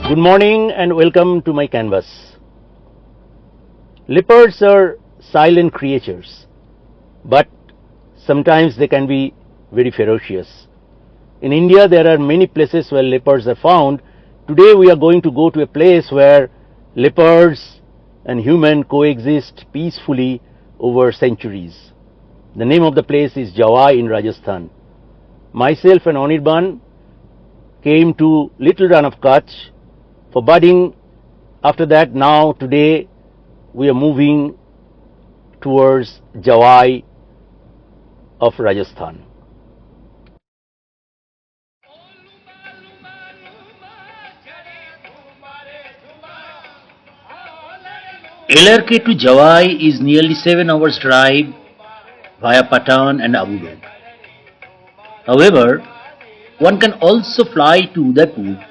Good morning and welcome to my canvas. Leopards are silent creatures, but sometimes they can be very ferocious. In India, there are many places where leopards are found. Today we are going to go to a place where leopards and human coexist peacefully over centuries. The name of the place is Jawai in Rajasthan. Myself and Anirban came to Little Run of Kutch for budding. After that, now today we are moving towards Jawai of Rajasthan. LRK to Jawai is nearly 7 hours drive via Patan and Abu Dhabi. However, one can also fly to Udaipur,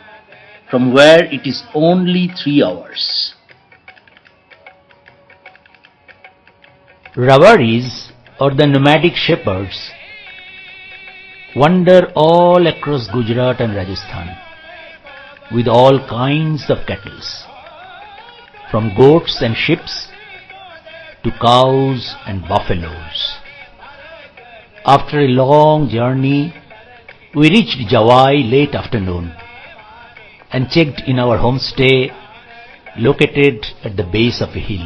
from where it is only 3 hours. Rawaris, or the nomadic shepherds, wander all across Gujarat and Rajasthan with all kinds of cattle, from goats and sheep to cows and buffaloes. After a long journey, we reached Jawai late afternoon and checked in our homestay located at the base of a hill.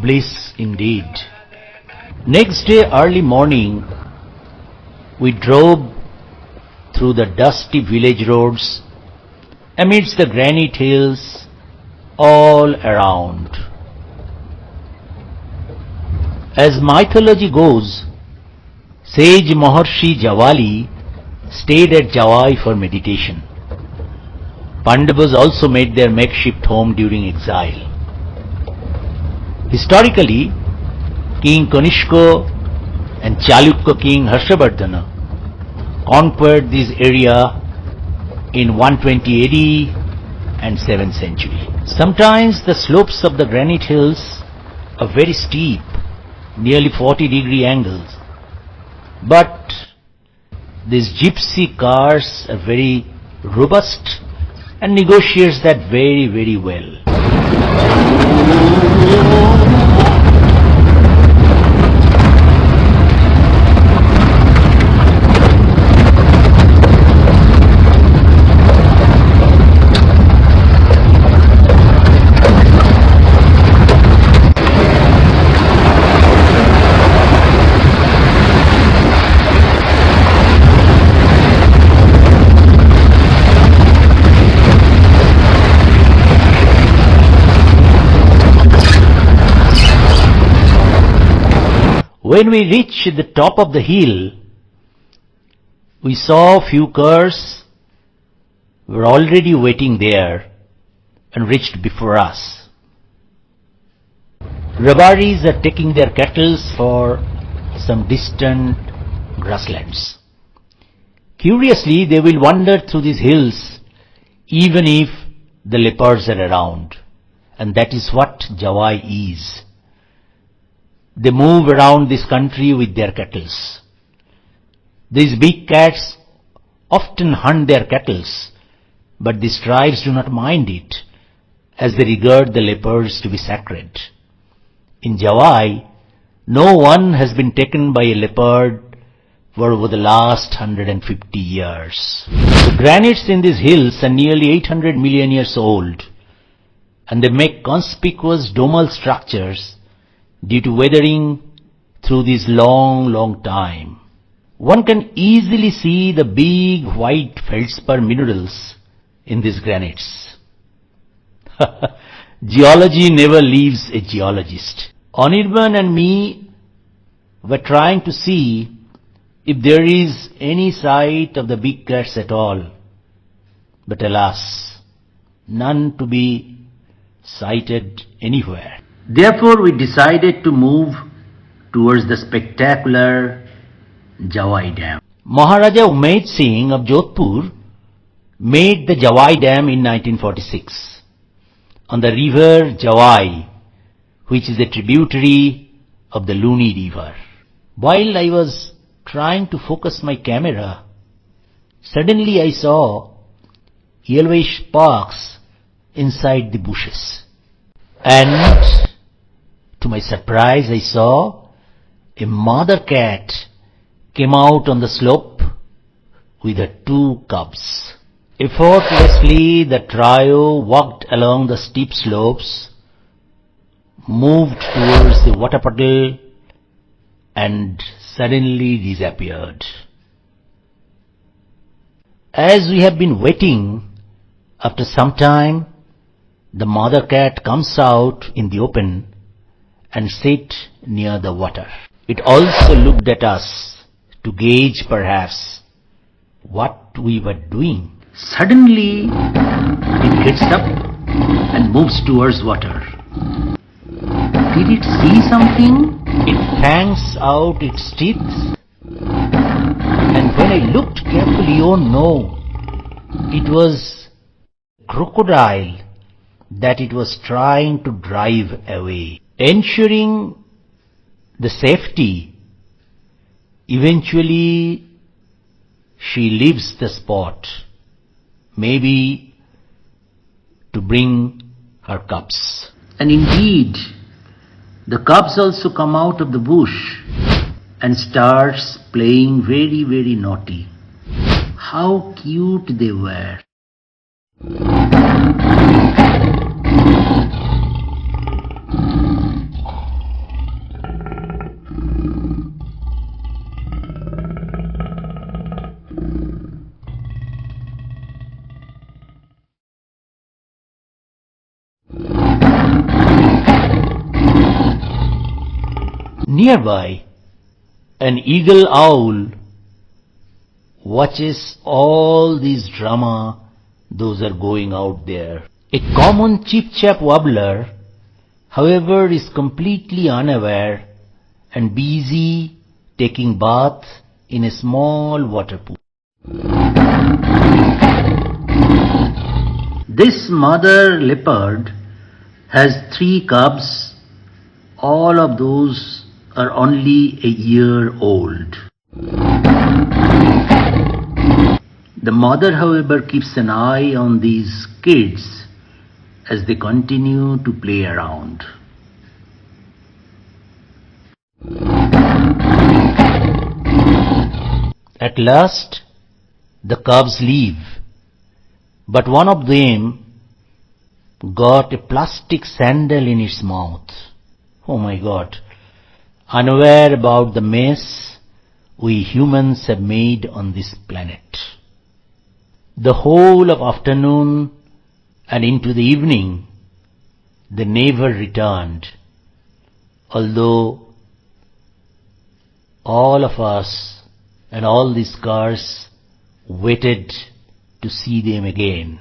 Bliss indeed. Next day early morning, we drove through the dusty village roads amidst the granite hills all around. As mythology goes, sage Maharshi Javali stayed at Jawai for meditation. Pandavas also made their makeshift home during exile. Historically, King Kanishka and Chalukya King Harshavardhana conquered this area in 120 AD and 7th century. Sometimes the slopes of the granite hills are very steep, nearly 40-degree angles. But these gypsy cars are very robust and negotiates that very, very well. When we reached the top of the hill, we saw few cars were already waiting there and reached before us. Rabaris are taking their cattle for some distant grasslands. Curiously, they will wander through these hills even if the leopards are around, and that is what Jawai is. They move around this country with their cattle. These big cats often hunt their cattle, but these tribes do not mind it, as they regard the leopards to be sacred. In Jawai, no one has been taken by a leopard for over the last 150 years. The granites in these hills are nearly 800 million years old, and they make conspicuous domal structures due to weathering through this long time. One can easily see the big white feldspar minerals in these granites. Geology never leaves a geologist. Anirban and me were trying to see if there is any sight of the big cats at all, but alas, none to be sighted anywhere. Therefore, we decided to move towards the spectacular Jawai Dam. Maharaja Umaid Singh of Jodhpur made the Jawai Dam in 1946 on the river Jawai, which is a tributary of the Luni River. While I was trying to focus my camera, suddenly I saw yellowish sparks inside the bushes. And to my surprise, I saw a mother cat came out on the slope with her 2 cubs. Effortlessly, the trio walked along the steep slopes, moved towards the water puddle, and suddenly disappeared. As we have been waiting, after some time, the mother cat comes out in the open and sat near the water. It also looked at us to gauge perhaps what we were doing. Suddenly, it gets up and moves towards water. Did it see something? It fangs out its teeth, and when I looked carefully, oh no, it was a crocodile that it was trying to drive away. Ensuring the safety, eventually she leaves the spot, maybe to bring her cubs. And indeed, the cubs also come out of the bush and starts playing very, very naughty. How cute they were. Nearby, an eagle owl watches all this drama those are going out there. A common chip-chap warbler, however, is completely unaware and busy taking bath in a small water pool. This mother leopard has 3 cubs. All of those are only a year old. The mother, however, keeps an eye on these kids as they continue to play around. At last, the cubs leave, but one of them got a plastic sandal in its mouth. Oh my God! Unaware about the mess we humans have made on this planet. The whole of afternoon and into the evening, they never returned, although all of us and all these cars waited to see them again.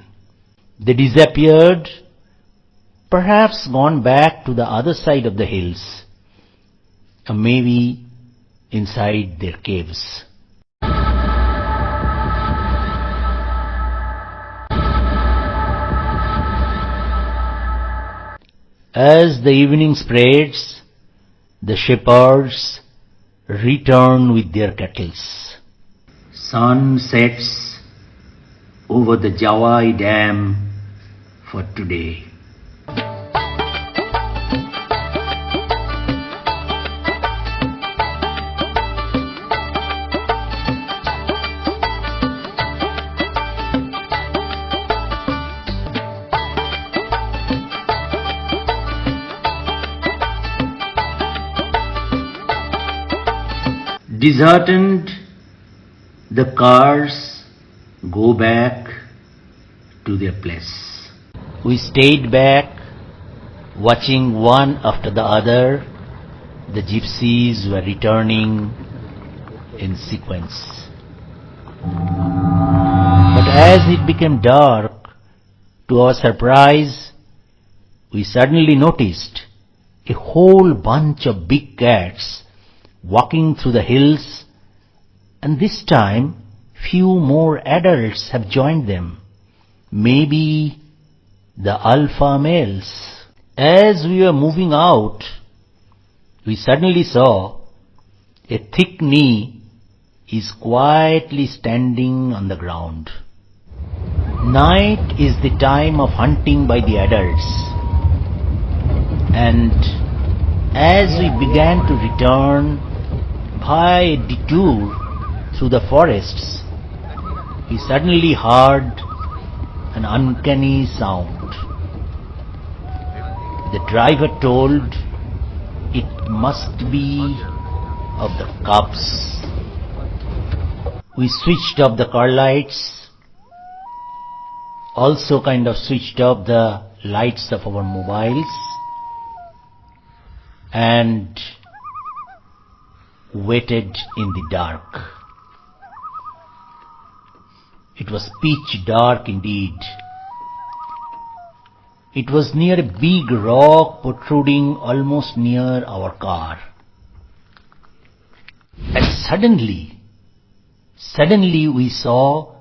They disappeared, perhaps gone back to the other side of the hills, or maybe inside their caves. As the evening spreads, the shepherds return with their cattle. Sun sets over the Jawai Dam for today. Disheartened, the cars go back to their place. We stayed back, watching one after the other. The gypsies were returning in sequence. But as it became dark, to our surprise, we suddenly noticed a whole bunch of big cats walking through the hills, and this time few more adults have joined them, maybe the alpha males. As we were moving out, we suddenly saw a thick knee is quietly standing on the ground. Night is the time of hunting by the adults, and as we began to return by a detour through the forests, we suddenly heard an uncanny sound. The driver told it must be of the cubs. We switched off the car lights, also kind of switched off the lights of our mobiles, and waited in the dark. It was pitch dark indeed. It was near a big rock protruding almost near our car. And suddenly we saw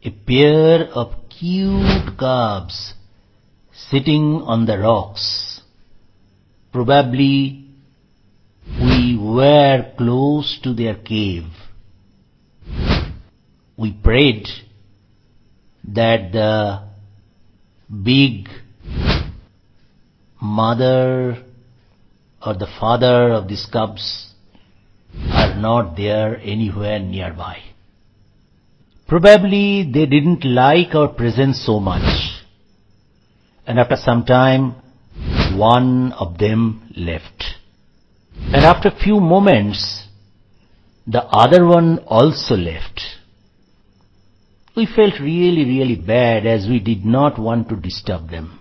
a pair of cute cubs sitting on the rocks. Probably we were close to their cave. We prayed that the big mother or the father of these cubs are not there anywhere nearby. Probably they didn't like our presence so much, and after some time one of them left. And after a few moments the other one also left. We felt really bad, as we did not want to disturb them.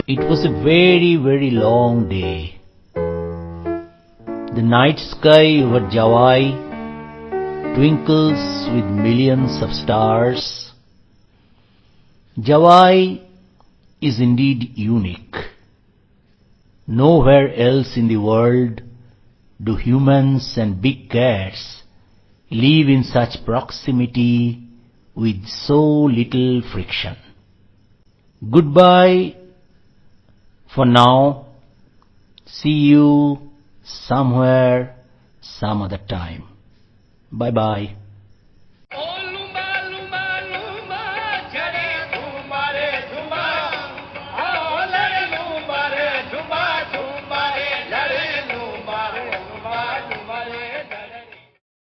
It was a very long day. The night sky over Jawai twinkles with millions of stars. Jawai is indeed unique. Nowhere else in the world do humans and big cats live in such proximity with so little friction. Goodbye for now. See you somewhere, some other time. Bye-bye.